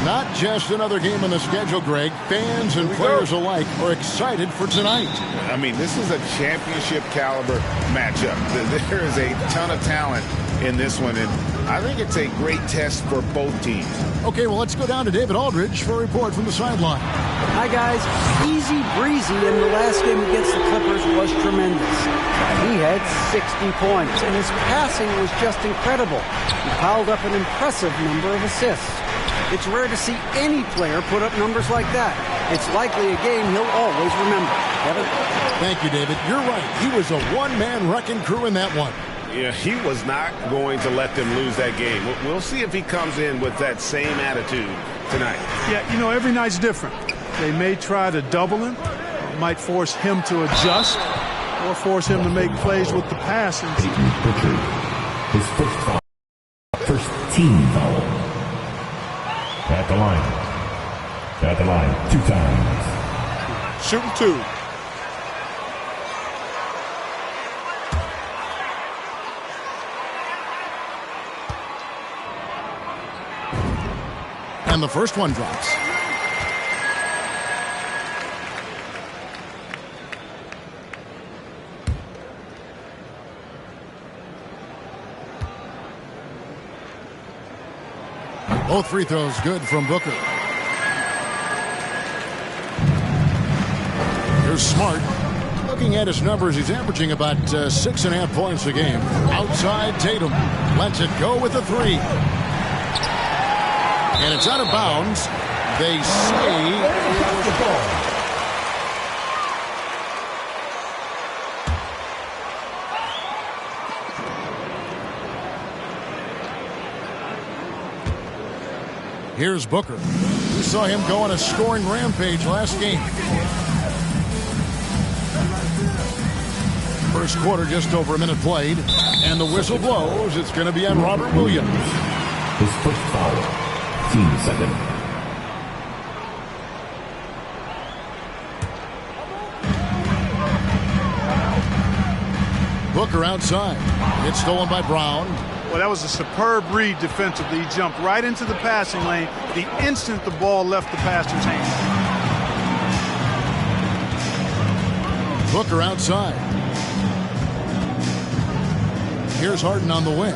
Not just another game on the schedule, Greg. Fans and players alike are excited for tonight. I mean, this is a championship caliber matchup. There is a ton of talent in this one, and I think it's a great test for both teams. Okay, well, let's go down to David Aldridge for a report from the sideline. Hi, guys. Easy breezy in the last game against the Clippers was tremendous. He had 60 points, and his passing was just incredible. He piled up an impressive number of assists. It's rare to see any player put up numbers like that. It's likely a game he'll always remember. Kevin? Thank you, David. You're right. He was a one-man wrecking crew in that one. Yeah, he was not going to let them lose that game. We'll see if he comes in with that same attitude tonight. Yeah, you know, every night's different. They may try to double him, might force him to adjust, or force him to make plays with the passing. His first foul. First team foul. At the line. At the line 2 times. Shooting 2. And the first one drops. Both free throws good from Booker. Here's Smart. Looking at his numbers, he's averaging about 6.5 points a game. Outside Tatum. Lets it go with a 3. And it's out of bounds. They say it was a ball. Here's Booker. We saw him go on a scoring rampage last game. First quarter, just over a minute played. And the whistle blows. It's going to be on Robert Williams. His first foul. Team second. Booker outside. It's stolen by Brown. Well, that was a superb read defensively. He jumped right into the passing lane the instant the ball left the passer's hand. Booker outside. Here's Harden on the wing.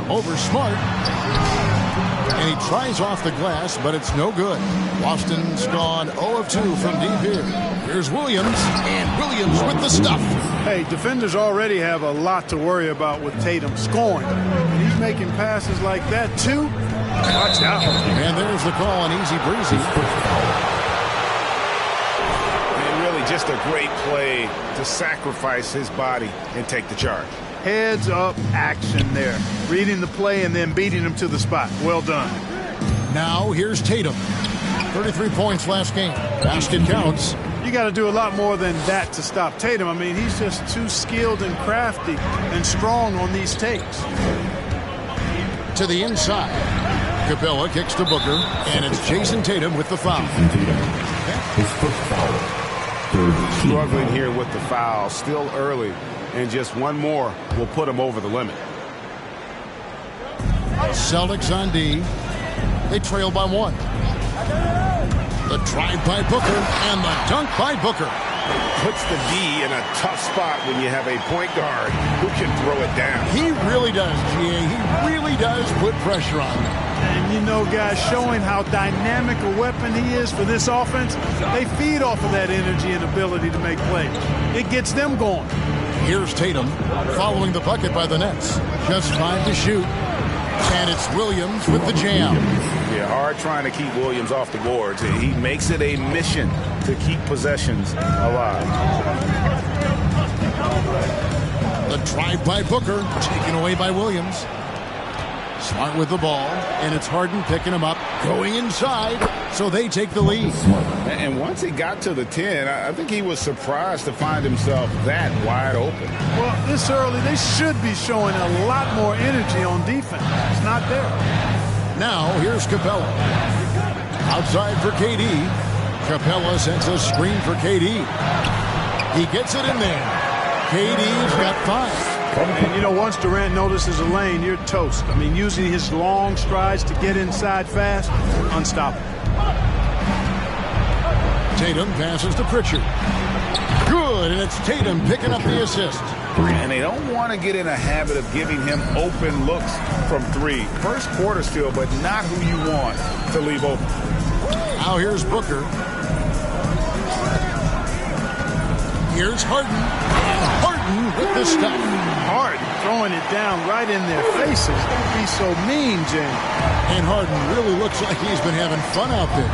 Over Smart. And he tries off the glass, but it's no good. Boston's gone 0 of 2 from deep here. Here's Williams, and Williams with the stuff. Hey, defenders already have a lot to worry about with Tatum scoring. And he's making passes like that, too. Watch out. And there's the call on easy breezy. And really just a great play to sacrifice his body and take the charge. Heads up action there. Reading the play and then beating him to the spot. Well done. Now here's Tatum. 33 points last game. Basket counts. You got to do a lot more than that to stop Tatum. I mean, he's just too skilled and crafty and strong on these takes. To the inside. Capella kicks to Booker, and it's Jason Tatum with the foul. His first foul. Struggling here with the foul. Still early. And just one more will put him over the limit. Celtics on D. They trail by 1. The drive by Booker and the dunk by Booker. Puts the D in a tough spot when you have a point guard who can throw it down. He really does, GA. He really does put pressure on them. And you know, guys, showing how dynamic a weapon he is for this offense, they feed off of that energy and ability to make plays. It gets them going. Here's Tatum following the bucket by the Nets. Just 5 to shoot. And it's Williams with the jam. Yeah, hard trying to keep Williams off the boards. He makes it a mission to keep possessions alive. The drive by Booker, taken away by Williams. Smart with the ball, and it's Harden picking him up, going inside, so they take the lead. And once he got to the 10, I think he was surprised to find himself that wide open. Well, this early, they should be showing a lot more energy on defense. It's not there. Now, here's Capella. Outside for KD. Capella sends a screen for KD. He gets it in there. KD's got 5. And, you know, once Durant notices a lane, you're toast. I mean, using his long strides to get inside fast, unstoppable. Tatum passes to Pritchard. Good, and it's Tatum picking up the assist. And they don't want to get in a habit of giving him open looks from three. First quarter still, but not who you want to leave open. Now here's Booker. Here's Harden. And Harden with the stop. Harden throwing it down right in their faces. Don't be so mean, James. And Harden really looks like he's been having fun out there.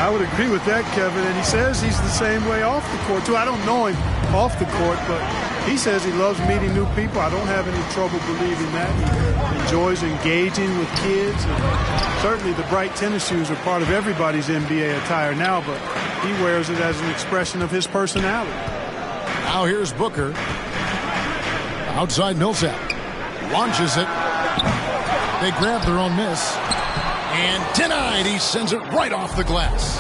I would agree with that, Kevin. And he says he's the same way off the court, too. I don't know him off the court, but he says he loves meeting new people. I don't have any trouble believing that. He enjoys engaging with kids. And certainly the bright tennis shoes are part of everybody's NBA attire now, but he wears it as an expression of his personality. Now here's Booker. Outside Millsap. Launches it. They grab their own miss. And denied. He sends it right off the glass.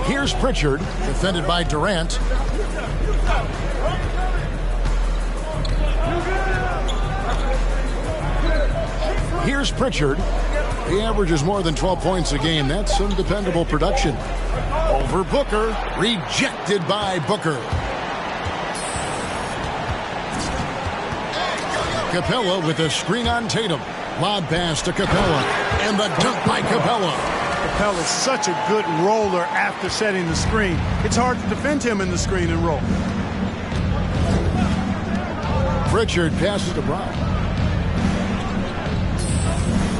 Here's Pritchard, defended by Durant. Here's Pritchard. He averages more than 12 points a game. That's some dependable production. Over Booker. Rejected by Booker. Capella with a screen on Tatum. Lob pass to Capella. And the dunk by Capella. Capella's such a good roller after setting the screen. It's hard to defend him in the screen and roll. Pritchard passes to Brown.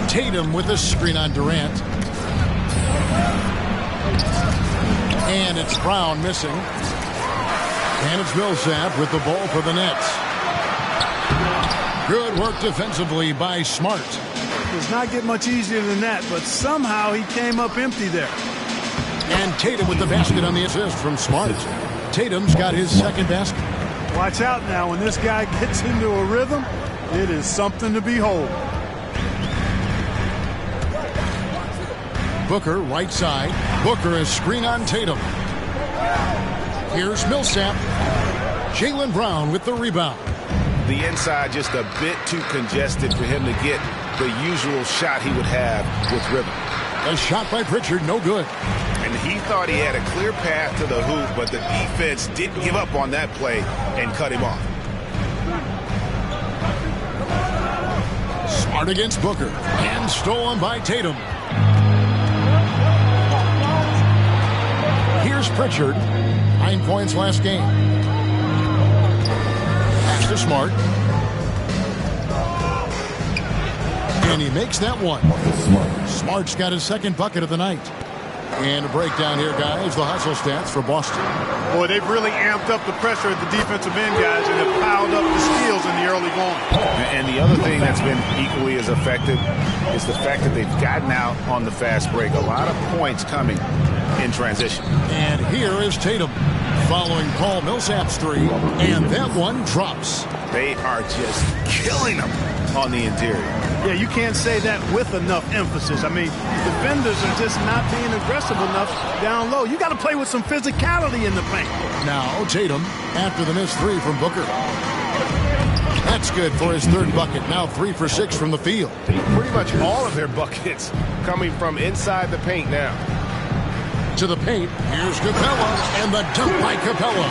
Tatum with a screen on Durant. And it's Brown missing. And it's Millsap with the ball for the Nets. Good work defensively by Smart. Does not get much easier than that, but somehow he came up empty there. And Tatum with the basket on the assist from Smart. Tatum's got his second basket. Watch out now. When this guy gets into a rhythm, it is something to behold. Booker, right side. Booker is screen on Tatum. Here's Millsap. Jaylen Brown with the rebound. The inside just a bit too congested for him to get the usual shot he would have with rhythm. A shot by Pritchard, no good. And he thought he had a clear path to the hoop, but the defense didn't give up on that play and cut him off. Smart against Booker. And stolen by Tatum. Here's Pritchard. 9 points last game. Pass to Smart. And he makes that one. Smart's got his second bucket of the night. And a breakdown here, guys. The hustle stats for Boston. Boy, they've really amped up the pressure at the defensive end, guys, and have piled up the steals in the early going. And the other thing that's been equally as effective is the fact that they've gotten out on the fast break. A lot of points coming in transition. And here is Tatum following Paul Millsap's three, and that one drops. They are just killing them on the interior. Yeah, you can't say that with enough emphasis. I mean, defenders are just not being aggressive enough down low. You got to play with some physicality in the paint. Now Tatum after the missed three from Booker. That's good for his third bucket. Now 3 for 6 from the field. Pretty much all of their buckets coming from inside the paint now. To the paint, here's Capella, and the dunk by Capella.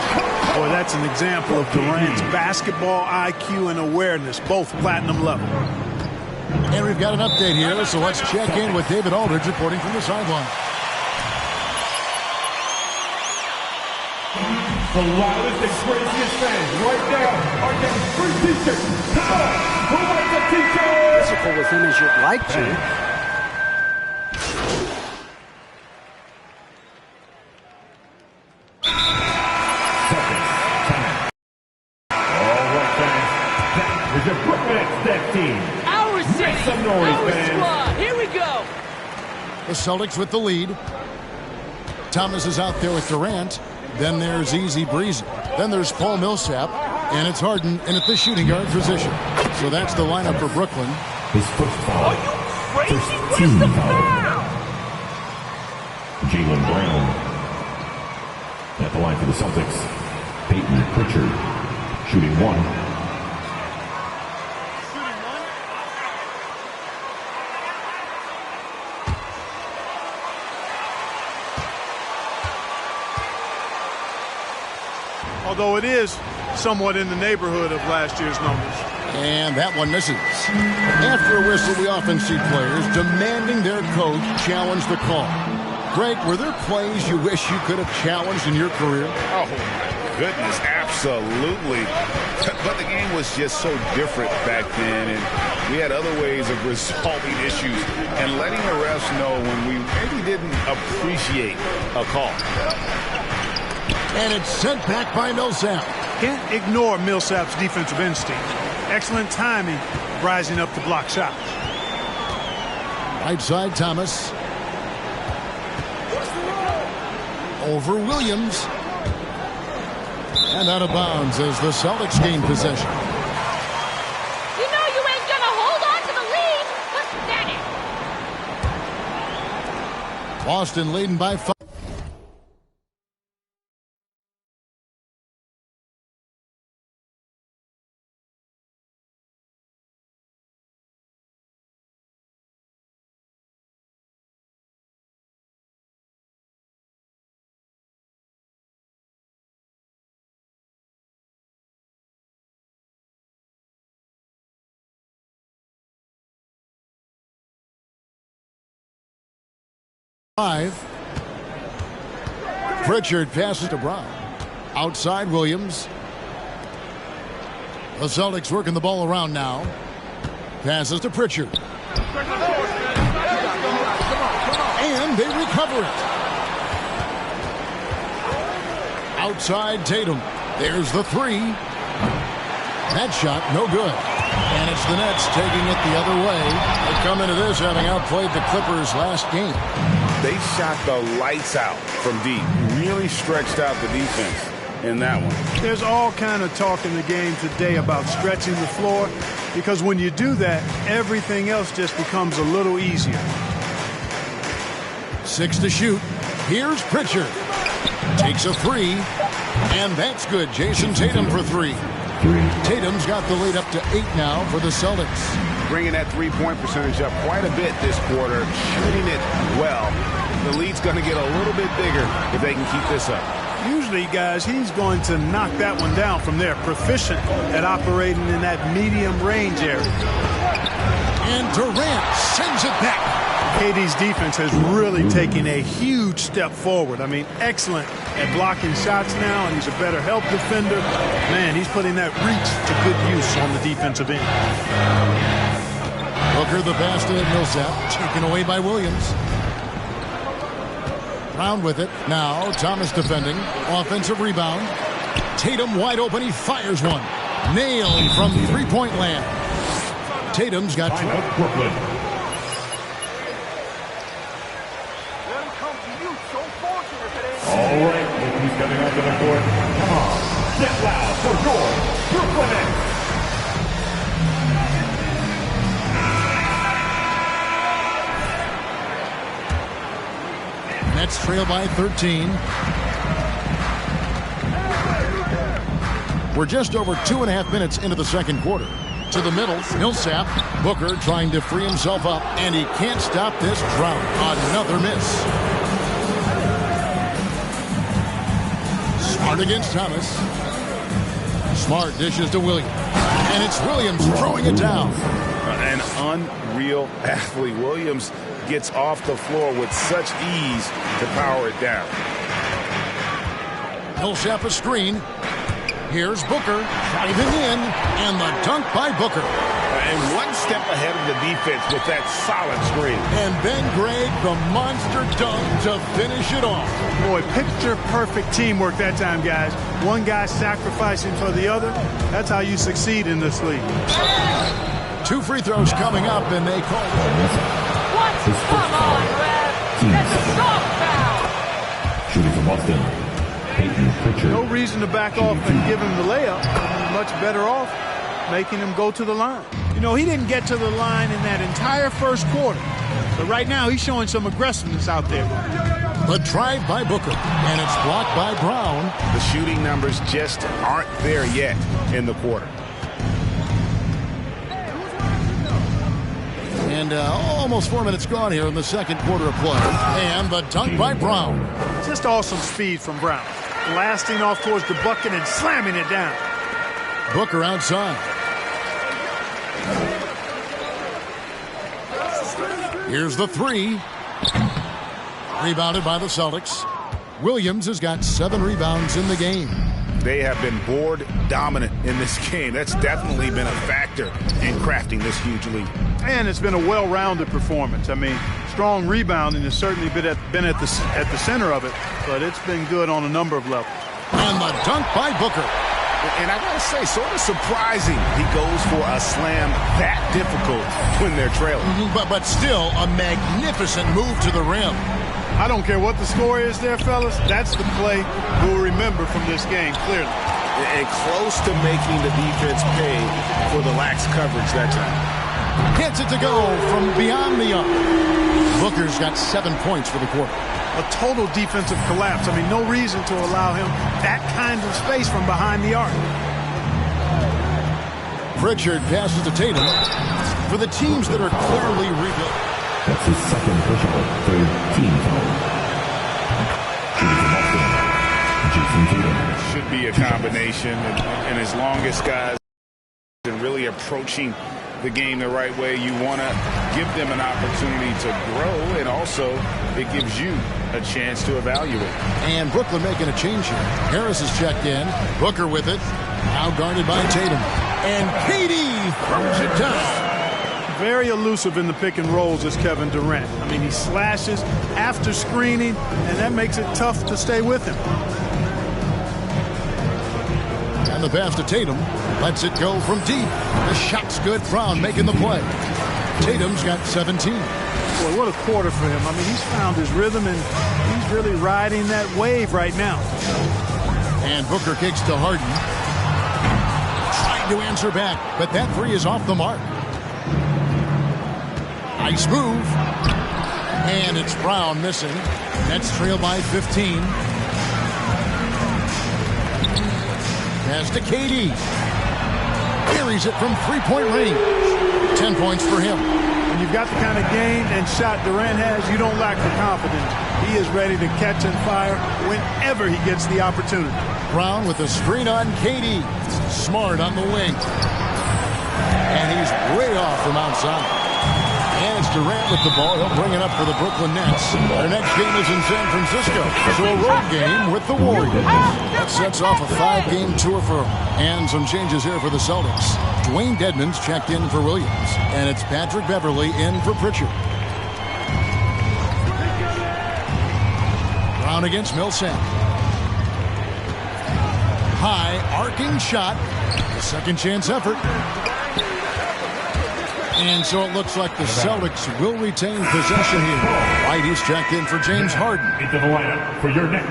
Boy, that's an example of Durant's basketball IQ and awareness, both platinum level. And we've got an update here, so let's check in with David Aldridge reporting from the sideline. The loudest and craziest fans right now are getting free t-shirts. Come on, who wants a t-shirt? Physical with him as you'd like to. The Brooklyn X team. Our city, Make some noise, our fans. squad. Here we go. The Celtics with the lead. Thomas is out there with Durant. Then there's Easy Breezy. Then there's Paul Millsap. And it's Harden in at the shooting guard position. So that's the lineup for Brooklyn. His first foul. Are you crazy? First Where's team the foul. foul? Jaylen Brown at the line for the Celtics. Peyton Pritchard, shooting 1. Although it is somewhat in the neighborhood of last year's numbers. And that one misses. After a whistle, we often see players demanding their coach challenge the call. Greg, were there plays you wish you could have challenged in your career? Oh, my goodness, absolutely. But the game was just so different back then, and we had other ways of resolving issues and letting the refs know when we maybe didn't appreciate a call. And it's sent back by Millsap. Can't ignore Millsap's defensive instinct. Excellent timing, rising up to block shots. Right side, Thomas. Over Williams. And out of bounds as the Celtics gain possession. You know you ain't gonna hold on to the lead. Pathetic. Boston leading by 5. Pritchard passes to Brown. Outside Williams. The Celtics working the ball around now. Passes to Pritchard. And they recover it. Outside Tatum. There's the three. That shot no good. And it's the Nets taking it the other way. They come into this having outplayed the Clippers last game. They shot the lights out from deep. Really stretched out the defense in that one. There's all kind of talk in the game today about stretching the floor, because when you do that, everything else just becomes a little easier. 6 to shoot. Here's Pritchard. Takes a three. And that's good. Jason Tatum for 3. Tatum's got the lead up to 8 now for the Celtics. Bringing that three-point percentage up quite a bit this quarter, shooting it well. The lead's going to get a little bit bigger if they can keep this up. Usually, guys, he's going to knock that one down from there. Proficient at operating in that medium range area. And Durant sends it back. KD's defense has really taken a huge step forward. I mean, excellent at blocking shots now, and he's a better help defender. Man, he's putting that reach to good use on the defensive end. Booker the pass to Millsap, taken away by Williams. Brown with it. Now Thomas defending. Offensive rebound. Tatum wide open. He fires one. Nailed from three-point land. Tatum's got 12. Brooklyn. All right, look who's coming onto the court. Come on, get loud for your Brooklyn Nets. Nets trail by 13. We're just over 2.5 minutes into the second quarter. To the middle, Millsap. Booker trying to free himself up, and he can't stop this drought. Another miss. Smart against Thomas. Smart dishes to Williams. And it's Williams throwing it down. An unreal athlete. Williams gets off the floor with such ease to power it down. Millsap a screen. Here's Booker driving in, and the dunk by Booker. And one step ahead of the defense with that solid screen. And Ben Gregg, the monster dunk to finish it off. Boy, picture-perfect teamwork that time, guys. One guy sacrificing for the other. That's how you succeed in this league. 2 free throws coming up, and they call it. What? Come on, Rev. That's a soft foul. Shooting from Boston, Peyton Pritchard. No reason to back off and give him the layup. Much better off making him go to the line. You know, he didn't get to the line in that entire first quarter. But right now, he's showing some aggressiveness out there. The drive by Booker, and it's blocked by Brown. The shooting numbers just aren't there yet in the quarter. And almost 4 minutes gone here in the second quarter of play. And the dunk by Brown. Just awesome speed from Brown. Blasting off towards the bucket and slamming it down. Booker outside. Here's the three. Rebounded by the Celtics. Williams has got 7 rebounds in the game. They have been board dominant in this game. That's definitely been a factor in crafting this huge lead. And it's been a well-rounded performance. I mean, strong rebounding has certainly been at the center of it, but it's been good on a number of levels. And the dunk by Booker. And I gotta say, sort of surprising he goes for a slam that difficult when they're trailing. But still a magnificent move to the rim. I don't care what the score is there, fellas. That's the play we'll remember from this game, clearly. And close to making the defense pay for the lax coverage that time. Gets it to go from beyond the arc. Booker's got 7 points for the quarter. A total defensive collapse. I mean, no reason to allow him that kind of space from behind the arc. Pritchard passes to Tatum for the teams that are clearly rebuilt. That's his second personal, third team foul. Jason Tatum. Should be a combination, and as long as guys are really approaching the game the right way, you want to give them an opportunity to grow, and also it gives you a chance to evaluate. And Brooklyn making a change here. Harris is checked in. Booker with it. Now guarded by Tatum. And KD throws it down. Very elusive in the pick and rolls is Kevin Durant. I mean, he slashes after screening, and that makes it tough to stay with him. And the pass to Tatum. Lets it go from deep. The shot's good. Brown making the play. Tatum's got 17. Boy, what a quarter for him. I mean, he's found his rhythm, and he's really riding that wave right now. And Booker kicks to Harden. Trying to answer back, but that three is off the mark. Nice move. And it's Brown missing. Nets trail by 15. Pass to KD. Carries it from three-point range. 10 points for him. When you've got the kind of game and shot Durant has, you don't lack the confidence. He is ready to catch and fire whenever he gets the opportunity. Brown with the screen on KD. Smart on the wing. And he's way off from outside. And it's Durant with the ball. He'll bring it up for the Brooklyn Nets. Their next game is in San Francisco. So a road game with the Warriors. That sets off a 5-game tour for them. And some changes here for the Celtics. Dwayne Dedmon's checked in for Williams. And it's Patrick Beverley in for Pritchard. Brown against Millsap. High arcing shot. A second chance effort. And so it looks like the Celtics will retain possession here. White is checked in for James Harden. Into the lineup for your Nets,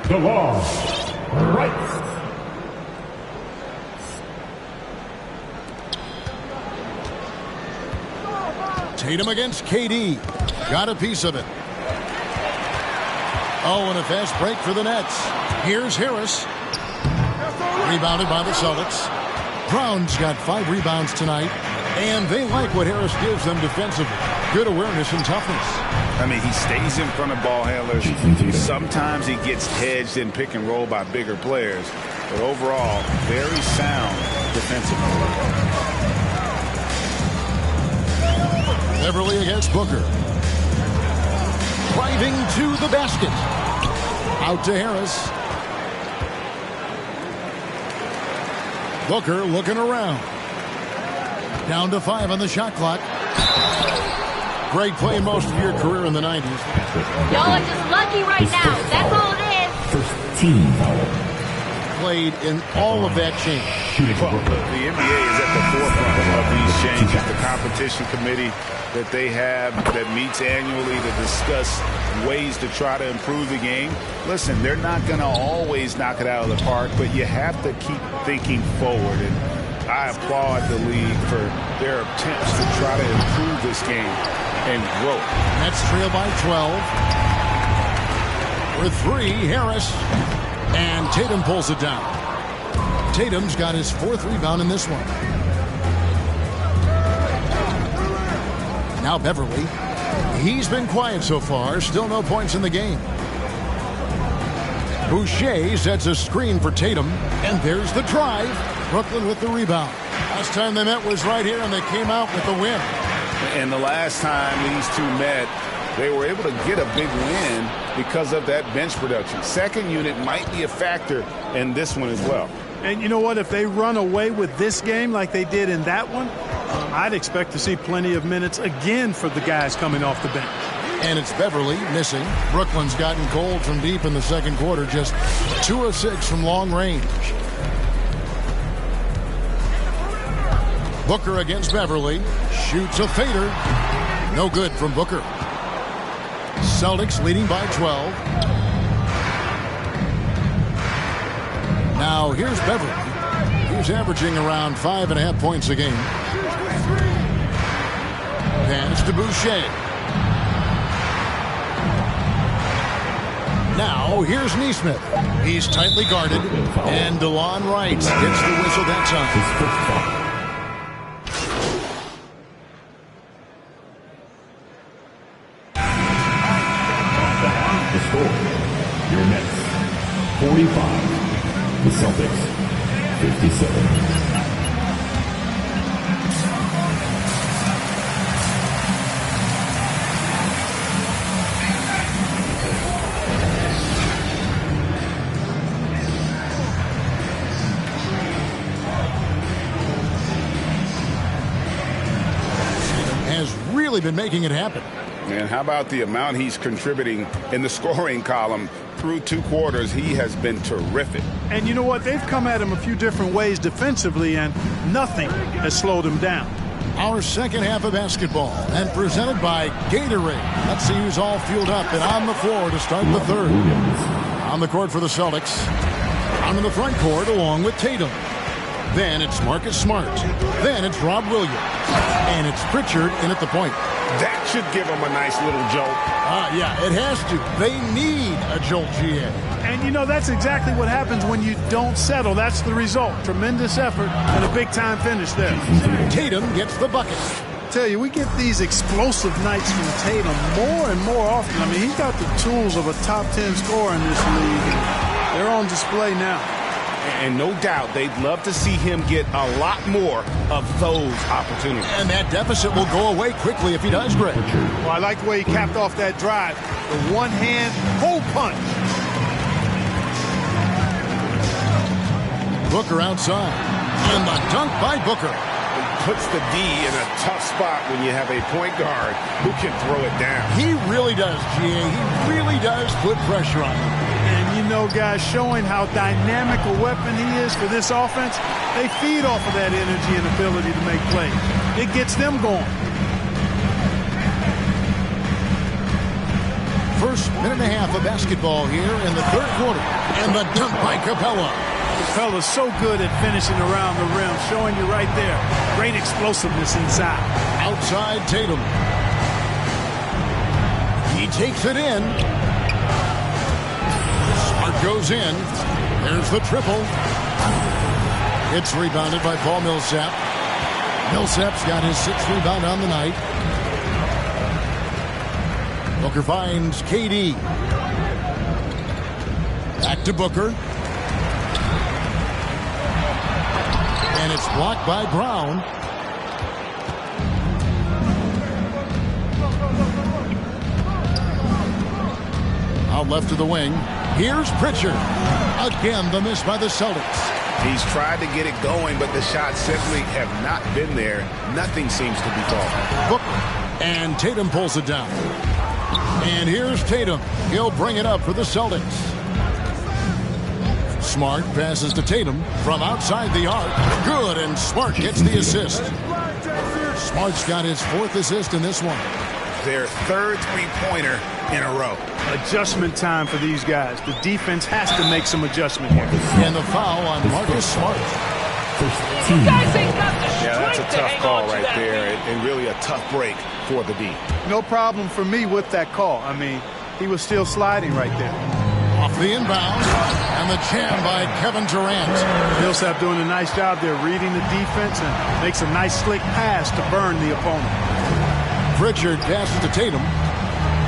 DeLon Wright. Tatum against KD. Got a piece of it. Oh, and a fast break for the Nets. Here's Harris. Rebounded by the Celtics. Brown's got 5 rebounds tonight. And they like what Harris gives them defensively. Good awareness and toughness. I mean, he stays in front of ball handlers. Sometimes he gets hedged in pick and roll by bigger players. But overall, very sound defensively. Beverley against Booker. Driving to the basket. Out to Harris. Booker looking around. Down to 5 on the shot clock. Great play most of your career in the 90s. Y'all are just lucky right now. That's all it is. First team foul. Played in all of that change. Well, the NBA is at the forefront of these changes. The competition committee that they have that meets annually to discuss ways to try to improve the game. Listen, they're not going to always knock it out of the park, but you have to keep thinking forward. And I applaud the league for their attempts to try to improve this game and grow. Nets trail by 12. For three, Harris. And Tatum pulls it down. Tatum's got his 4th rebound in this one. Now Beverly. He's been quiet so far. Still no points in the game. Boucher sets a screen for Tatum. And there's the drive. Brooklyn with the rebound. Last time they met was right here, and they came out with the win. And the last time these two met, they were able to get a big win because of that bench production. Second unit might be a factor in this one as well. And you know what? If they run away with this game like they did in that one, I'd expect to see plenty of minutes again for the guys coming off the bench. And it's Beverly missing. Brooklyn's gotten cold from deep in the second quarter, just 2 of 6 from long range. Booker against Beverly. Shoots a fader. No good from Booker. Celtics leading by 12. Now here's Beverly. He's averaging around 5.5 points a game. Pass to Boucher. Now here's Nesmith. He's tightly guarded. And DeLon Wright gets the whistle that time. Your Nets, 45. The Celtics, 57. Has really been making it happen. And how about the amount he's contributing in the scoring column through 2 quarters? He has been terrific. And you know what? They've come at him a few different ways defensively, and nothing has slowed him down. Our second half of basketball, and presented by Gatorade. Let's see who's all fueled up and on the floor to start the third. On the court for the Celtics. On in the front court along with Tatum. Then it's Marcus Smart. Then it's Rob Williams. And it's Pritchard in at the point. That should give them a nice little jolt. Yeah, it has to. They need a jolt, GA. And, you know, that's exactly what happens when you don't settle. That's the result. Tremendous effort and a big-time finish there. Tatum gets the bucket. Tell you, we get these explosive nights from Tatum more and more often. I mean, he's got the tools of a top 10 scorer in this league. They're on display now. And no doubt they'd love to see him get a lot more of those opportunities. And that deficit will go away quickly if he does, Greg. Well, I like the way he capped off that drive. The one-hand hole punch. Booker outside. And the dunk by Booker. Puts the D in a tough spot when you have a point guard who can throw it down. He really does, GA. He really does put pressure on him. And you know, guys, showing how dynamic a weapon he is for this offense, they feed off of that energy and ability to make plays. It gets them going. First minute and a half of basketball here in the third quarter. And the dunk by Capella. Capella's so good at finishing around the rim, showing you right there. Great explosiveness inside. Outside Tatum. He takes it in. Smart goes in. There's the triple. It's rebounded by Paul Millsap. Millsap's got his 6th rebound on the night. Booker finds KD. Back to Booker. And it's blocked by Brown. Out left to the wing. Here's Pritchard. Again, the miss by the Celtics. He's tried to get it going, but the shots simply have not been there. Nothing seems to be falling. Booker. And Tatum pulls it down. And here's Tatum. He'll bring it up for the Celtics. Smart passes to Tatum from outside the arc. Good, and Smart gets the assist. Smart's got his 4th assist in this one. Their 3rd three-pointer in a row. Adjustment time for these guys. The defense has to make some adjustment here. And the foul on Marcus Smart. Yeah, that's a tough call right there, and really a tough break for the D. No problem for me with that call. I mean, he was still sliding right there. Off the inbound, and the jam by Kevin Durant. Millsap doing a nice job there, reading the defense, and makes a nice slick pass to burn the opponent. Pritchard passes to Tatum.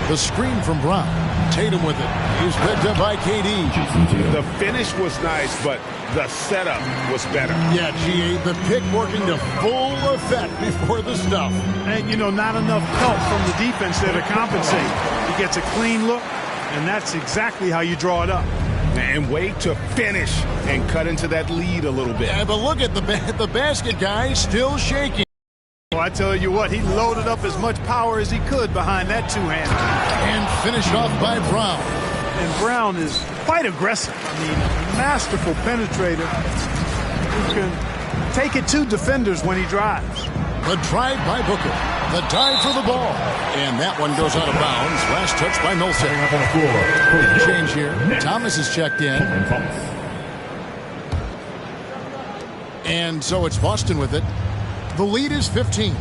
The screen from Brown. Tatum with it. He's picked up by KD. The finish was nice, but the setup was better. Yeah, GA, the pick working to full effect before the stuff. And, you know, not enough help from the defense there to compensate. He gets a clean look, and that's exactly how you draw it up. And wait to finish and cut into that lead a little bit. Yeah, but look at the basket guy still shaking. Well, I tell you what, he loaded up as much power as he could behind that two-hander. And finished off by Brown. And Brown is quite aggressive. I mean, masterful penetrator who can take it to defenders when he drives. The drive by Booker. The dive for the ball. And that one goes out of bounds. Last touch by Millsap. Change here. Thomas is checked in. And so it's Boston with it. The lead is 15.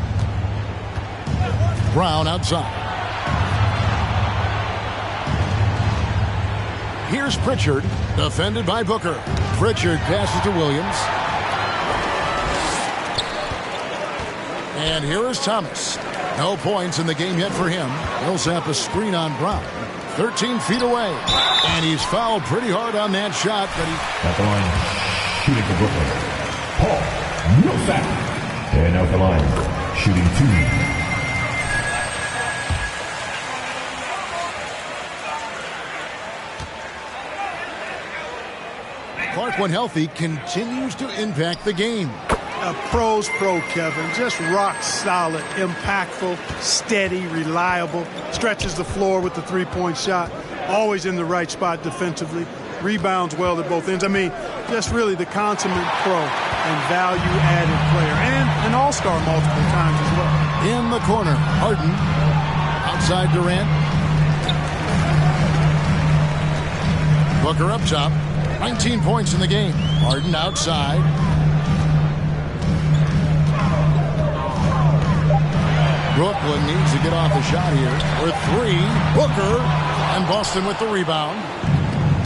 Brown outside. Here's Pritchard, defended by Booker. Pritchard passes to Williams. And here is Thomas. No points in the game yet for him. Millsap a screen on Brown. 13 feet away. And he's fouled pretty hard on that shot, but he... At the line, shooting for Brooklyn, Paul Millsap. And out the line, shooting 2. Clark, when healthy, continues to impact the game. A pro's pro, Kevin. Just rock solid, impactful, steady, reliable. Stretches the floor with the three-point shot. Always in the right spot defensively. Rebounds well at both ends. I mean, just really the consummate pro and value-added player. And an all-star multiple times as well. In the corner, Harden. Outside Durant. Booker up top. 19 points in the game. Harden outside. Brooklyn needs to get off the shot here. For 3, Booker, and Boston with the rebound.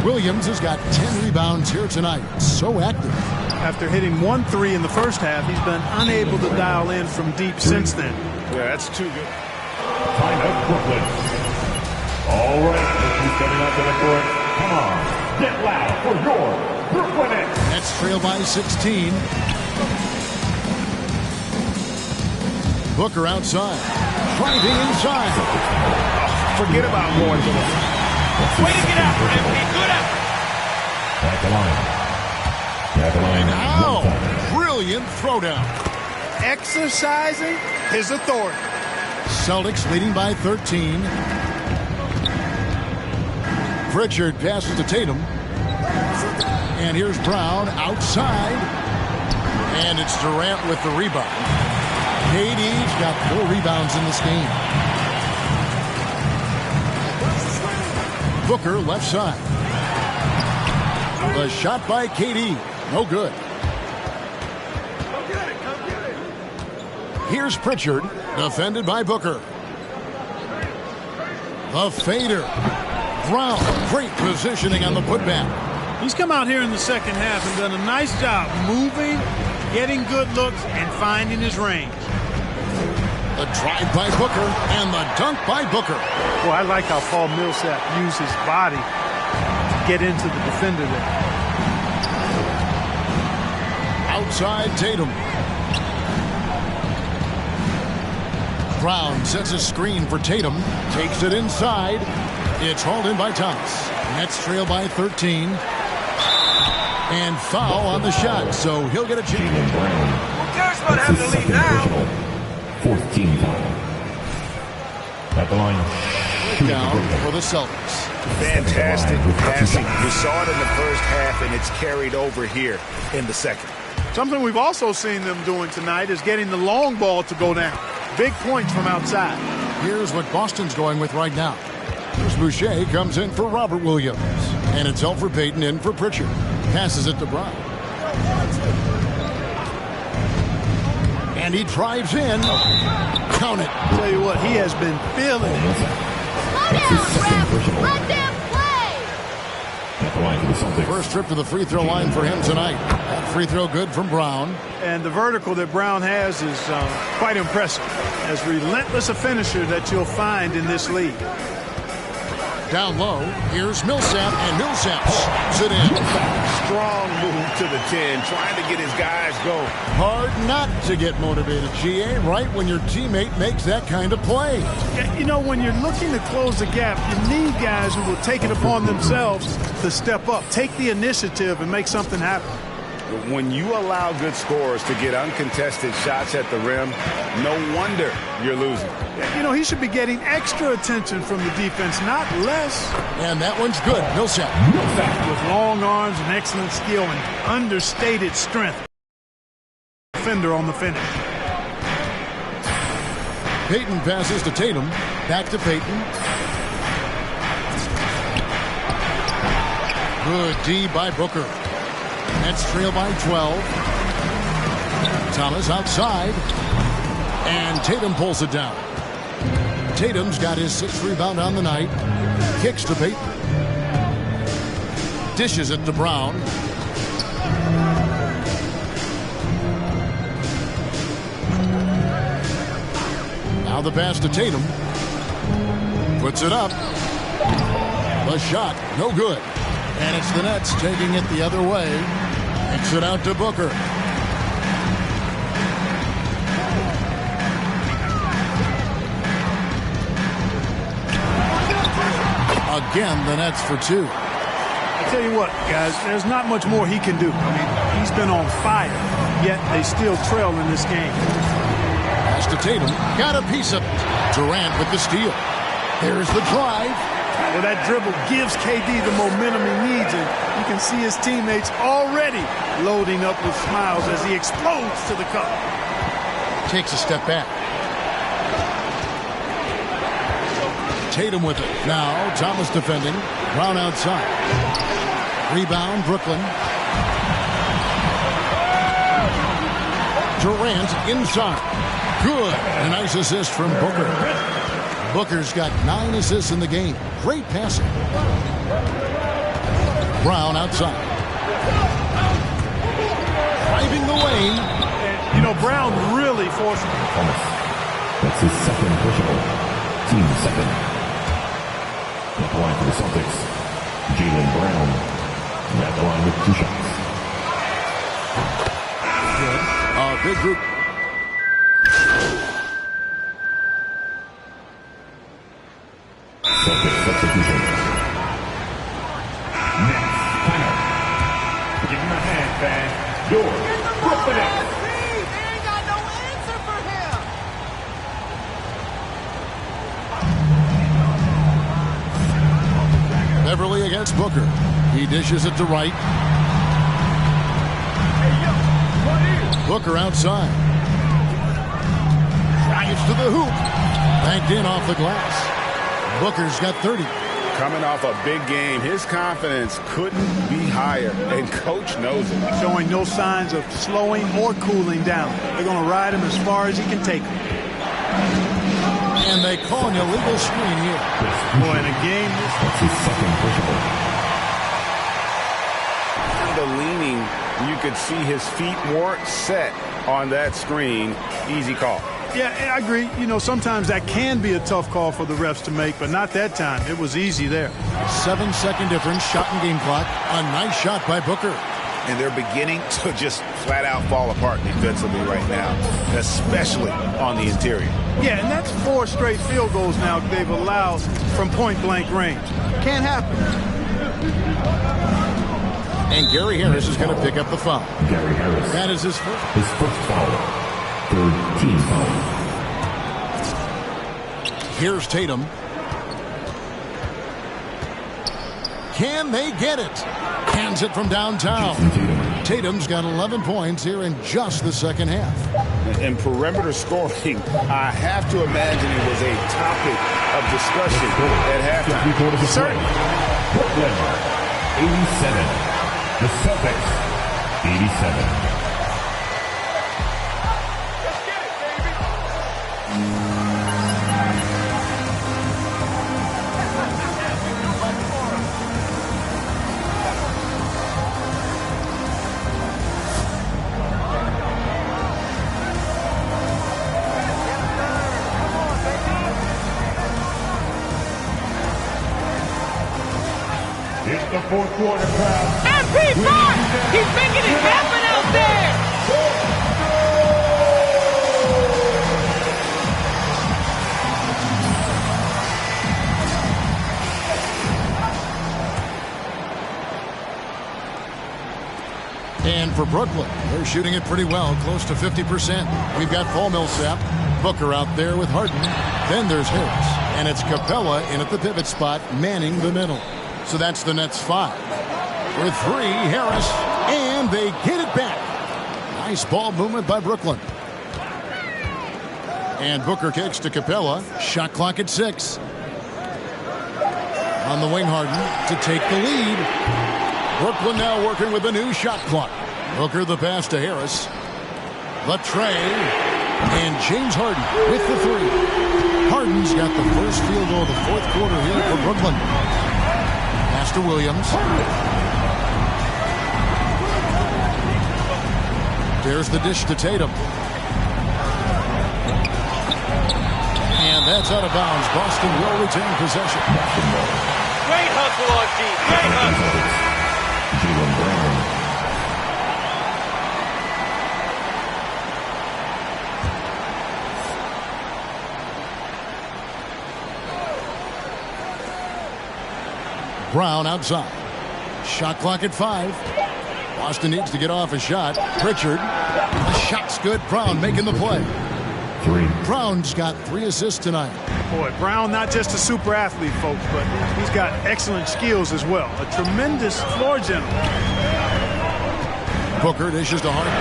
Williams has got 10 rebounds here tonight. So active. After hitting 1 3 in the first half, he's been unable to dial in from deep since then. Yeah, that's too good. Timeout, Brooklyn. All right, who's coming out to the court? Come on, get loud for your Brooklyn Nets. Nets trail by 16. Booker outside. Driving inside. Forget about going to the... Way to get out, MP. Good out. At the line. At the line. Now, brilliant throwdown. Exercising his authority. Celtics leading by 13. Pritchard passes to Tatum. And here's Brown outside. And it's Durant with the rebound. KD's got 4 rebounds in this game. Booker left side. The shot by KD. No good. Here's Pritchard, defended by Booker. The fader. Brown, great positioning on the putback. He's come out here in the second half and done a nice job moving, getting good looks, and finding his range. The drive by Booker and the dunk by Booker. Well, I like how Paul Millsap used his body to get into the defender there. Outside Tatum. Brown sets a screen for Tatum. Takes it inside. It's hauled in by Thomas. Nets trail by 13. And foul on the shot, so he'll get a chance. Who cares about having to lead now? 4th team foul. At the line. Down for the Celtics. Fantastic passing. We saw it in the first half, and it's carried over here in the second. Something we've also seen them doing tonight is getting the long ball to go down. Big points from outside. Here's what Boston's going with right now. Here's Boucher, comes in for Robert Williams. And it's Elfrid Payton in for Pritchard. Passes it to Brown. And he drives in. Count it. Tell you what, he has been feeling it. Slow down, ref. Let them play. for the Celtics. First trip to the free throw line for him tonight. That free throw good from Brown. And the vertical that Brown has is quite impressive. As relentless a finisher that you'll find in this league. Down low, here's Millsap, and Millsap sit in. Strong move to the 10, trying to get his guys go. Hard not to get motivated, GA, right when your teammate makes that kind of play. You know, when you're looking to close the gap, you need guys who will take it upon themselves to step up, take the initiative, and make something happen. When you allow good scorers to get uncontested shots at the rim, no wonder you're losing. You know, he should be getting extra attention from the defense, not less. And that one's good. Millsap. With long arms and excellent skill and understated strength. Defender on the finish. Payton passes to Tatum. Back to Payton. Good D by Booker. Nets trail by 12. Thomas outside. And Tatum pulls it down. Tatum's got his 6th rebound on the night. Kicks to Payton. Dishes it to Brown. Now the pass to Tatum. Puts it up. The shot, no good. And it's the Nets taking it the other way. Kicks it out to Booker. Again, the Nets for 2. I tell you what, guys, there's not much more he can do. I mean, he's been on fire, yet they still trail in this game. Pass to Tatum. Got a piece of it. Durant with the steal. There's the drive. Well, that dribble gives KD the momentum he needs, and you can see his teammates already loading up with smiles as he explodes to the cup. Takes a step back. Tatum with it. Now Thomas defending. Brown outside. Rebound, Brooklyn. Durant inside. Good. A nice assist from Booker. Booker's got 9 assists in the game. Great passing. Brown outside. Driving the lane. And, you know, Brown really forced him. Thomas. That's his second personal. Team second. At the line for the Celtics, Jaylen Brown. At the line with 2 shots. Good. A big group. Celtics substitution. Next, timeout. Give him a hand, fan. Your Brooklyn Nets. They ain't got no answer for him. Beverly against Booker. He dishes it to Wright. Booker outside. Drives to the hoop. Banked in off the glass. Booker's got 30. Coming off a big game, his confidence couldn't be higher, and coach knows it. Showing no signs of slowing or cooling down. They're going to ride him as far as he can take him. And they call an illegal screen here. Boy, in a game, That's his second personal. The leaning, you could see his feet weren't set on that screen. Easy call. yeah, I agree. You know, sometimes that can be a tough call for the refs to make, but not that time. It was easy there. 7-second difference, shot and game clock. A nice shot by Booker. And they're beginning to just flat out fall apart defensively right now, especially on the interior. Yeah, and that's 4 straight field goals now they've allowed from point-blank range. Can't happen. And Gary Harris is going to pick up the foul. Gary Harris. That is his first. His first foul. 3rd team foul. Here's Tatum. Can they get it? Hands it from downtown. Tatum's got 11 points here in just the second half. And perimeter scoring, I have to imagine it was a topic of discussion at halftime. Certainly. Brooklyn, 87. The Celtics, 87. fourth quarter crowd. MP5! He's making it happen out there! And for Brooklyn, they're shooting it pretty well, close to 50%. We've got Paul Millsap, Booker out there with Harden. Then there's Harris. And it's Capella in at the pivot spot, manning the middle. So that's the Nets 5. With 3, Harris. And they get it back. Nice ball movement by Brooklyn. And Booker kicks to Capella. Shot clock at 6. On the wing, Harden to take the lead. Brooklyn now working with a new shot clock. Booker the pass to Harris. Latrey. And James Harden with the 3. Harden's got the first field goal of the fourth quarter here for Brooklyn. Pass to Williams. There's the dish to Tatum. And that's out of bounds. Boston will retain possession. Great hustle on G. Great hustle. Jaylen Brown. Brown outside. Shot clock at 5. Boston needs to get off a shot. Pritchard. The shot's good. Brown making the play. 3. Brown's got 3 assists tonight. Boy, Brown not just a super athlete, folks, but he's got excellent skills as well. A tremendous floor general. Booker dishes to Harden.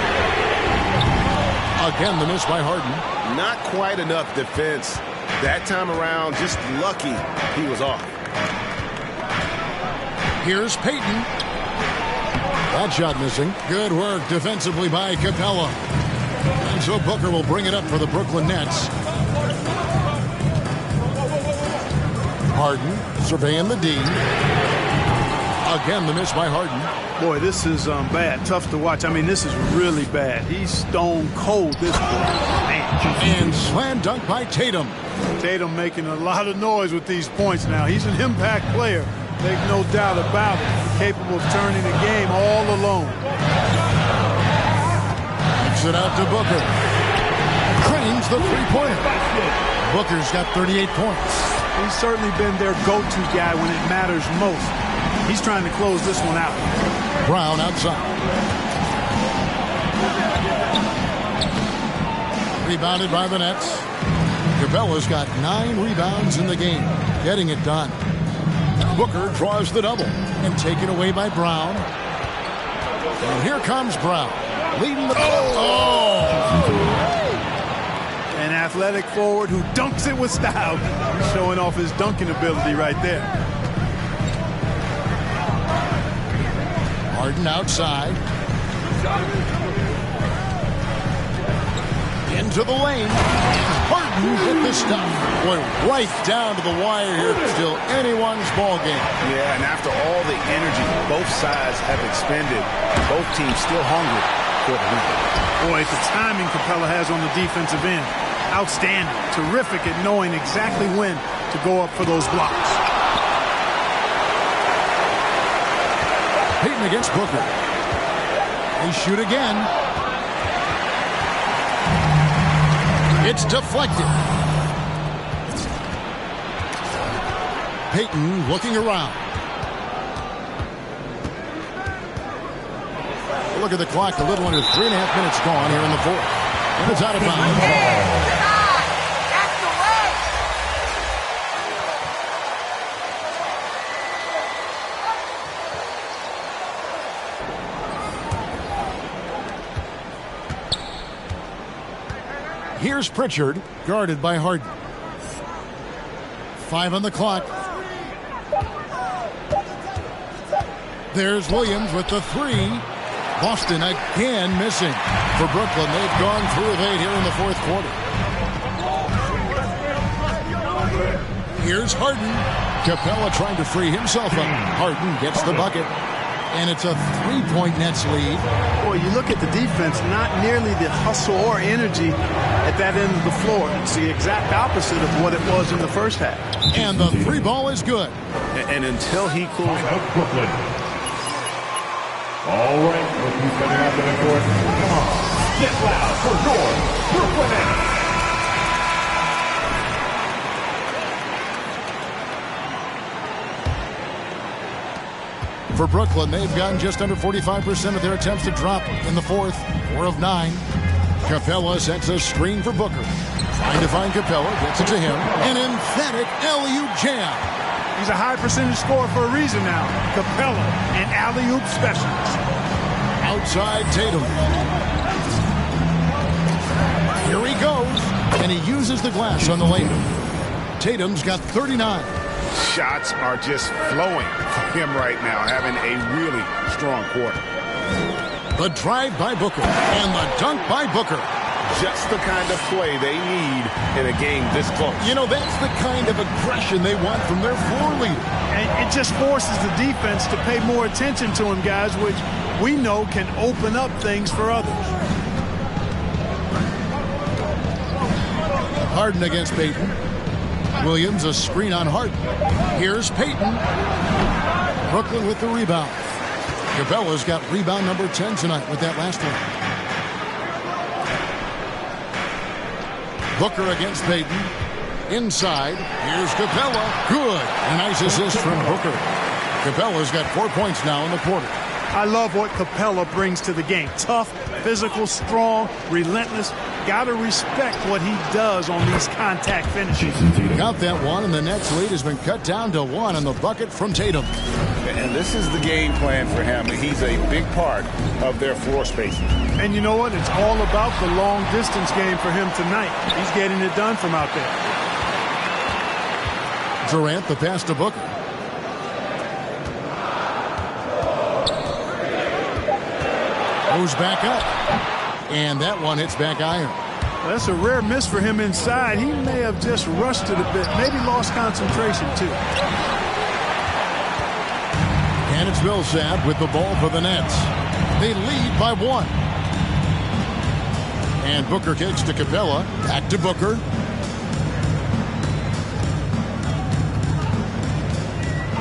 Again, the miss by Harden. Not quite enough defense. That time around, just lucky he was off. Here's Payton. That shot missing. Good work defensively by Capella. And so Booker will bring it up for the Brooklyn Nets. Harden surveying the D. Again, the miss by Harden. Boy, this is bad. Tough to watch. I mean, this is really bad. He's stone cold this point. Man. And slam dunk by Tatum. Tatum making a lot of noise with these points now. He's an impact player. Make no doubt about it. Capable of turning the game all alone. Kicks it out to Booker. Cranes the three-pointer. Booker's got 38 points. He's certainly been their go-to guy when it matters most. He's trying to close this one out. Brown outside. Rebounded by the Nets. Capella's got 9 rebounds in the game. Getting it done. Booker draws the double and taken away by Brown. And here comes Brown. Leading the... An athletic forward who dunks it with style. He's showing off his dunking ability right there. Harden outside. Into the lane. Harden hit the stop. Boy, right down to the wire here. Still anyone's ball game. Yeah, and after all the energy both sides have expended, both teams still hungry for the win. Boy, the timing Capella has on the defensive end. Outstanding. Terrific at knowing exactly when to go up for those blocks. Payton against Booker. They shoot again. It's deflected. Payton looking around. Look at the clock. A little under 3.5 minutes gone here in the fourth. And it's out of bounds. Here's Pritchard, guarded by Harden. 5 on the clock. There's Williams with the 3. Boston again missing. For Brooklyn, they've gone 3 of 8 here in the fourth quarter. Here's Harden. Capella trying to free himself up. Harden gets the bucket. And it's a 3-point Nets lead. Boy, you look at the defense, not nearly the hustle or energy at that end of the floor. It's the exact opposite of what it was in the first half. And the 3 ball is good. And until he cools Brooklyn. All right, rookies coming out to the court. Come on, get loud for your Brooklyn Nets. For Brooklyn, they've gotten just under 45% of their attempts to drop in the fourth. 4 of 9. Capella sets a screen for Booker. Trying to find Capella, gets it to him. An emphatic alley-oop jam. He's a high percentage scorer for a reason now. Capella, an alley-oop specialist. Outside Tatum. Here he goes. And he uses the glass on the layup. Tatum's got 39. Shots are just flowing for him right now, having a really strong quarter. The drive by Booker and the dunk by Booker. Just the kind of play they need in a game this close. You know, that's the kind of aggression they want from their floor leader. And it just forces the defense to pay more attention to him, guys, which we know can open up things for others. Harden against Payton. Williams, a screen on Harden. Here's Payton. Brooklyn with the rebound. Capella's got rebound number 10 tonight with that last one. Booker against Payton. Inside. Here's Capella. Good. A nice assist from Booker. Capella's got 4 points now in the quarter. I love what Capella brings to the game. Tough, physical, strong, relentless. Got to respect what he does on these contact finishes. Got that one, and the Nets lead has been cut down to 1 on the bucket from Tatum. And this is the game plan for him. He's a big part of their floor spacing. And you know what? It's all about the long distance game for him tonight. He's getting it done from out there. Durant, the pass to Booker. Goes back up. And that one hits back iron. Well, that's a rare miss for him inside. He may have just rushed it a bit. Maybe lost concentration, too. And it's Millsap with the ball for the Nets. They lead by 1. And Booker kicks to Capella. Back to Booker.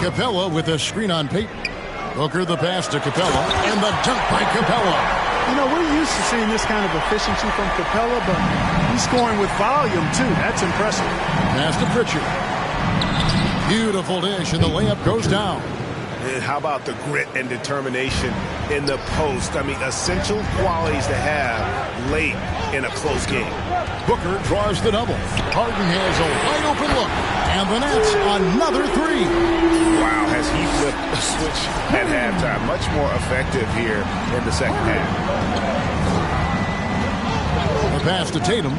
Capella with a screen on Payton. Booker the pass to Capella. And the dunk by Capella. You know, we're used to seeing this kind of efficiency from Capella, but he's scoring with volume, too. That's impressive. Pass to Pritchard. Beautiful dish, and the layup goes down. And how about the grit and determination in the post? I mean, essential qualities to have late in a close game. Booker draws the double. Harden has a wide open look. And the Nets, another 3. Wow, has he flipped a switch at halftime. Much more effective here in the second half. The pass to Tatum.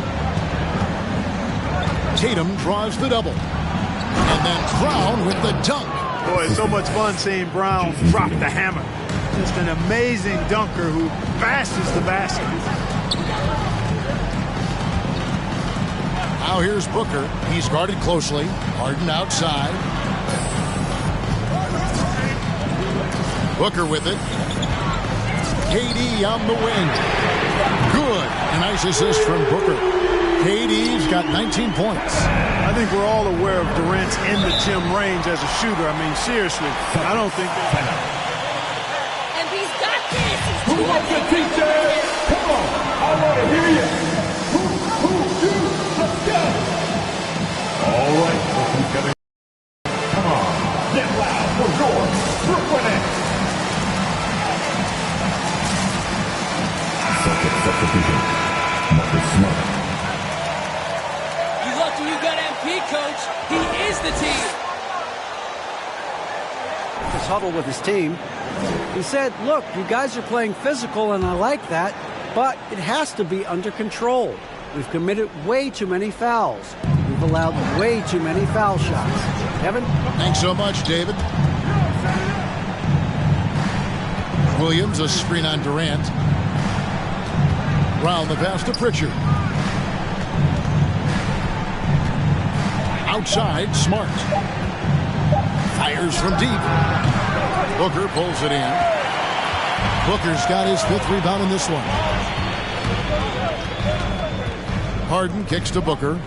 Tatum draws the double. And then Brown with the dunk. Boy, it's so much fun seeing Brown drop the hammer. Just an amazing dunker who bashes the basket. Now here's Booker. He's guarded closely. Harden outside. Booker with it. KD on the wing. Good. A nice assist from Booker. KD's got 19 points. I think we're all aware of Durant's in the gym range as a shooter. I mean, seriously, I don't think that. And he's got this. Who wants to teach that? Come on, I want to hear you. Let's go. All right, who's coming? Come on, get loud for your Brooklyn Nets. Celtics substitution. Marcus Smart. You lucky you got MP, Coach. He is the team. His huddle with his team. He said, look, you guys are playing physical, and I like that, but it has to be under control. We've committed way too many fouls. We've allowed way too many foul shots. Kevin? Thanks so much, David. Williams, a screen on Durant. Brown, the pass to Pritchard. Outside, Smart. Fires from deep. Booker pulls it in. Booker's got his 5th rebound in this one. Harden kicks to Booker.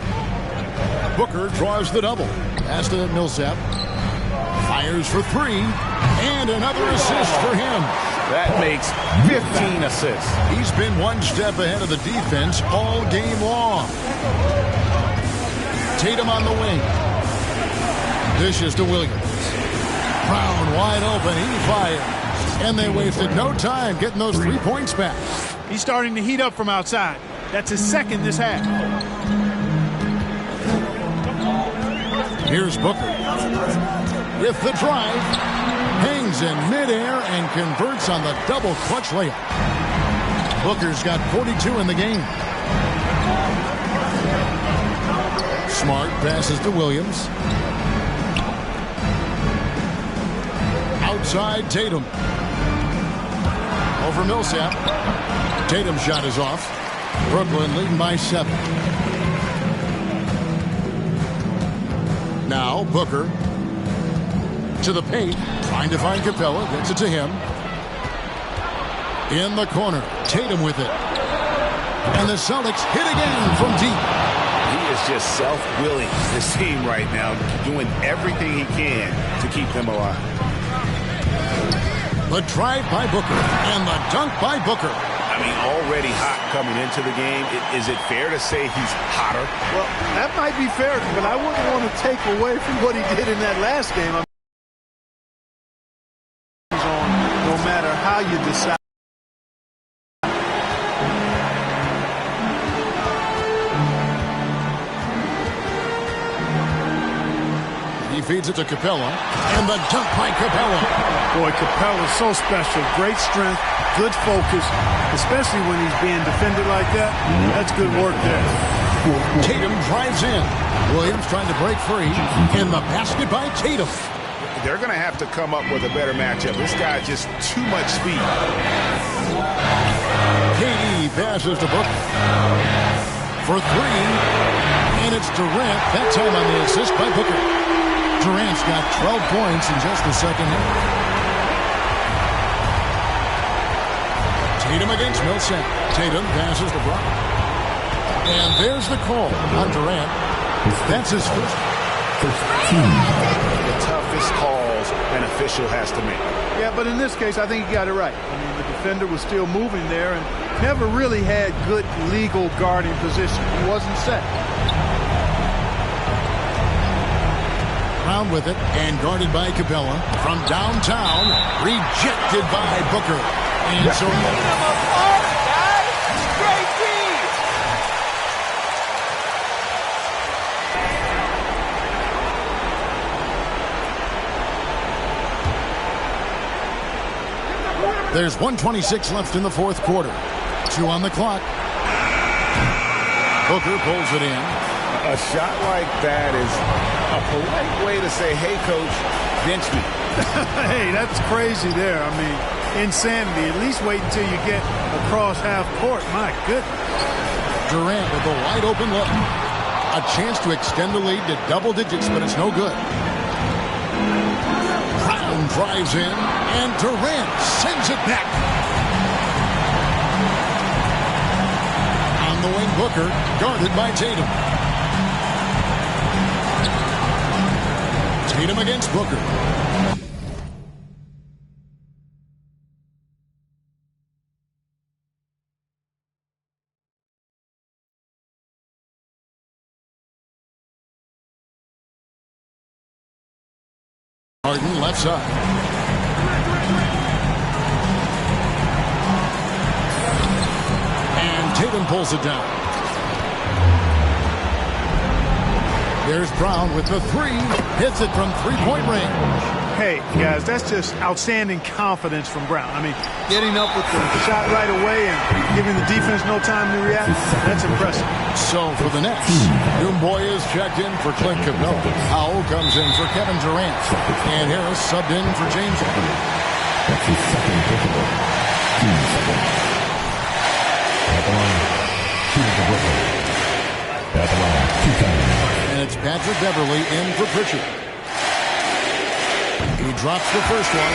Booker draws the double. Pass to Millsap. Fires for 3. And another assist for him. That makes 15 assists. He's been one step ahead of the defense all game long. Tatum on the wing. Dishes to Williams. Brown wide open. He fires. And they wasted no time getting those 3 points back. He's starting to heat up from outside. That's his second this half. Here's Booker with the drive. Hangs in midair and converts on the double clutch layup. Booker's got 42 in the game. Smart passes to Williams. Outside Tatum. Over Millsap. Tatum's shot is off. Brooklyn leading by 7. Now Booker to the paint, trying to find Capella, gets it to him. In the corner, Tatum with it. And the Celtics hit again from deep. He is just self-willing, this team right now, doing everything he can to keep them alive. The drive by Booker and the dunk by Booker. I mean, already hot coming into the game. Is it fair to say he's hotter? Well, that might be fair, but I wouldn't want to take away from what he did in that last game. No matter how you decide. He feeds it to Capella, and the dunk by Capella. Boy, Capella's so special. Great strength, good focus, especially when he's being defended like that. That's good work there. Tatum drives in. Williams trying to break free, and the basket by Tatum. They're going to have to come up with a better matchup. This guy just too much speed. KD passes to Booker for 3, and it's Durant. That time on the assist by Booker. Durant's got 12 points in just the second half. Tatum against Millsap. Tatum passes to Brown. And there's the call on Durant. That's his first team. The toughest calls an official has to make. Yeah, but in this case, I think he got it right. I mean, the defender was still moving there and never really had good legal guarding position. He wasn't set. Brown with it and guarded by Capella from downtown, rejected by Booker. And so there's 1:26 left in the fourth quarter. 2 on the clock. Booker pulls it in. A shot like that is a polite way to say, hey, coach, bench me. Hey, that's crazy there. I mean, insanity. At least wait until you get across half court. My goodness. Durant with a wide open look. A chance to extend the lead to double digits, but it's no good. Brown drives in, and Durant sends it back. On the wing, Booker, guarded by Tatum. Tatum against Booker. Harden left side. And Tatum pulls it down. There's Brown with the 3. Hits it from three-point range. Hey, guys, that's just outstanding confidence from Brown. I mean, getting up with the shot right away and giving the defense no time to react, that's impressive. So for the Nets, Newboy is checked in for Clint Capella. Howell comes in for Kevin Durant. And Harris subbed in for James Harden. That's his second personal. Team second. At the line, shooting for Brooklyn. At the line, 2 times. And it's Patrick Beverly in for Pritchard. He drops the first one.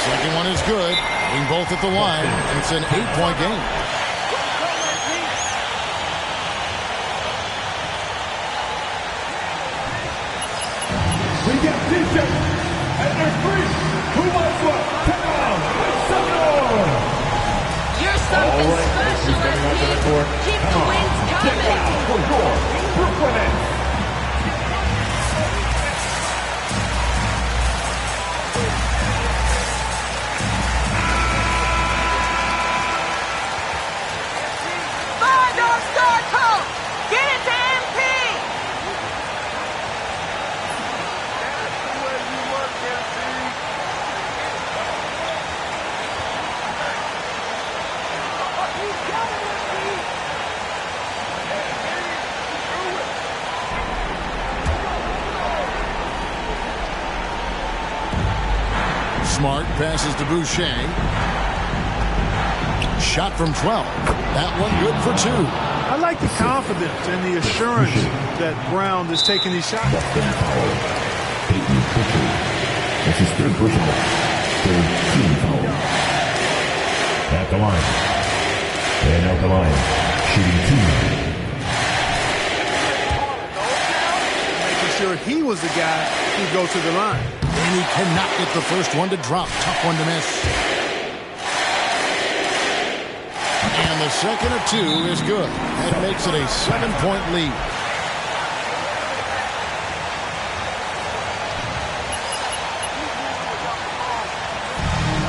Second one is good. Being both at the line. It's an 8-point game. We got DJ, and there's three. Who wants what? Come on, Senor! You're something special, MP. Keep the wins coming. Get loud for your Brooklyn Nets. Five-star coach. Get it to MP. Smart passes to Boucher. Shot from 12. That one good for 2. I like the confidence and the assurance that Brown is taking these shots. Peyton Pritchard. That's his third personal. Third team foul. At the line. And out the line. Shooting 2. Making sure he was the guy who go to the line. And he cannot get the first one to drop. Tough one to miss. And the second of 2 is good. That makes it a 7-point lead.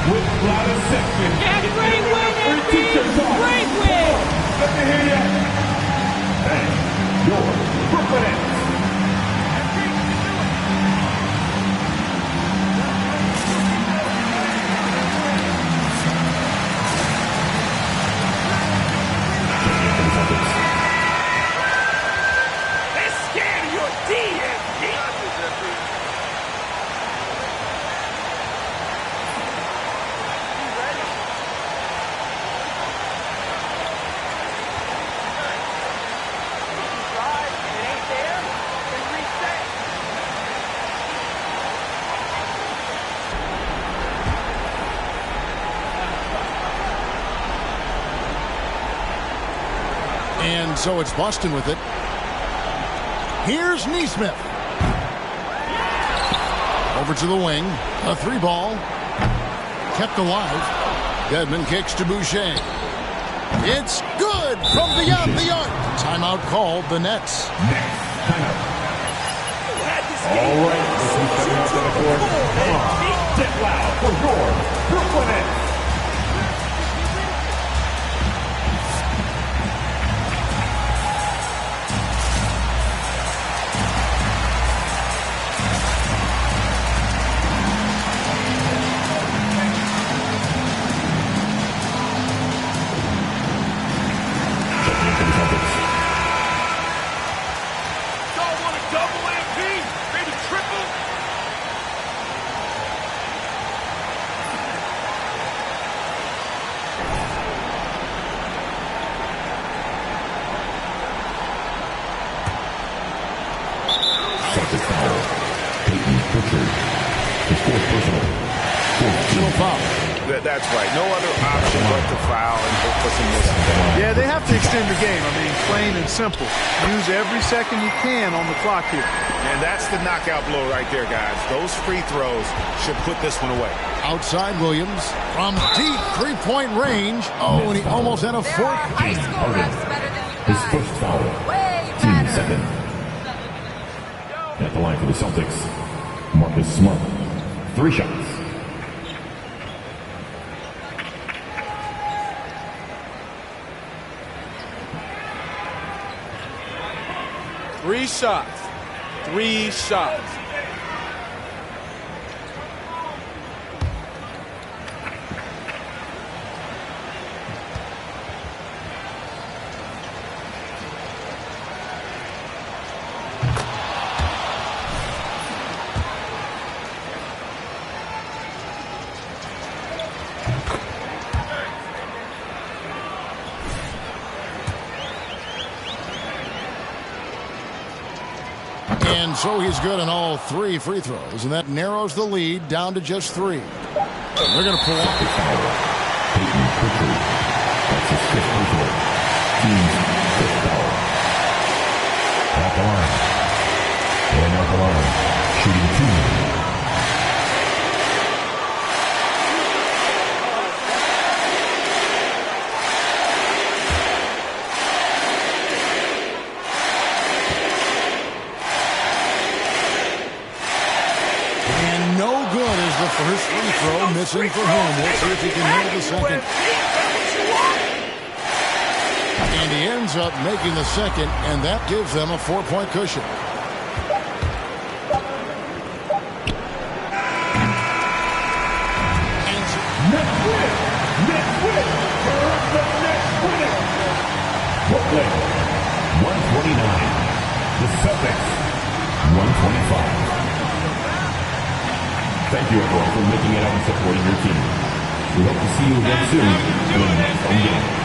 With loudest section. Yeah, great win, MP. Great win. Let me hear ya. And your Brooklyn Nets. They're scared of your D, MP. And so it's Boston with it. Here's Neesmith. Over to the wing. A 3-ball. Kept alive. Dedmon kicks to Boucher. It's good from beyond the arc. Timeout called the Nets. All right, let's be stepping out to the court. Come on, get loud for your Brooklyn Nets. That's right. No other option but to foul and hope for some misses. Yeah, they have to extend the game. I mean, plain and simple. Use every second you can on the clock here. And that's the knockout blow right there, guys. Those free throws should put this one away. Outside Williams from deep 3-point range. Oh, and he almost had a fourth. High school refs better than you His guys. first foul. Way Team better. second. At the line for the Celtics, Marcus Smart. 3 shots. Three shots. 3 shots. So he's good on all 3 free throws, and that narrows the lead down to just 3. They're going to pull off. Peyton Pritchard. That's his 5th personal. Team's 5th foul. At the line. And out the line. Shooting 2. The first free throw missing for him. We'll see if he can handle the second. And he ends up making the second, and that gives them a 4-point cushion. Brooklyn, 129. The Celtics, 125. Thank you, everyone, for making it out and supporting your team. We hope to see you again soon in the next home game.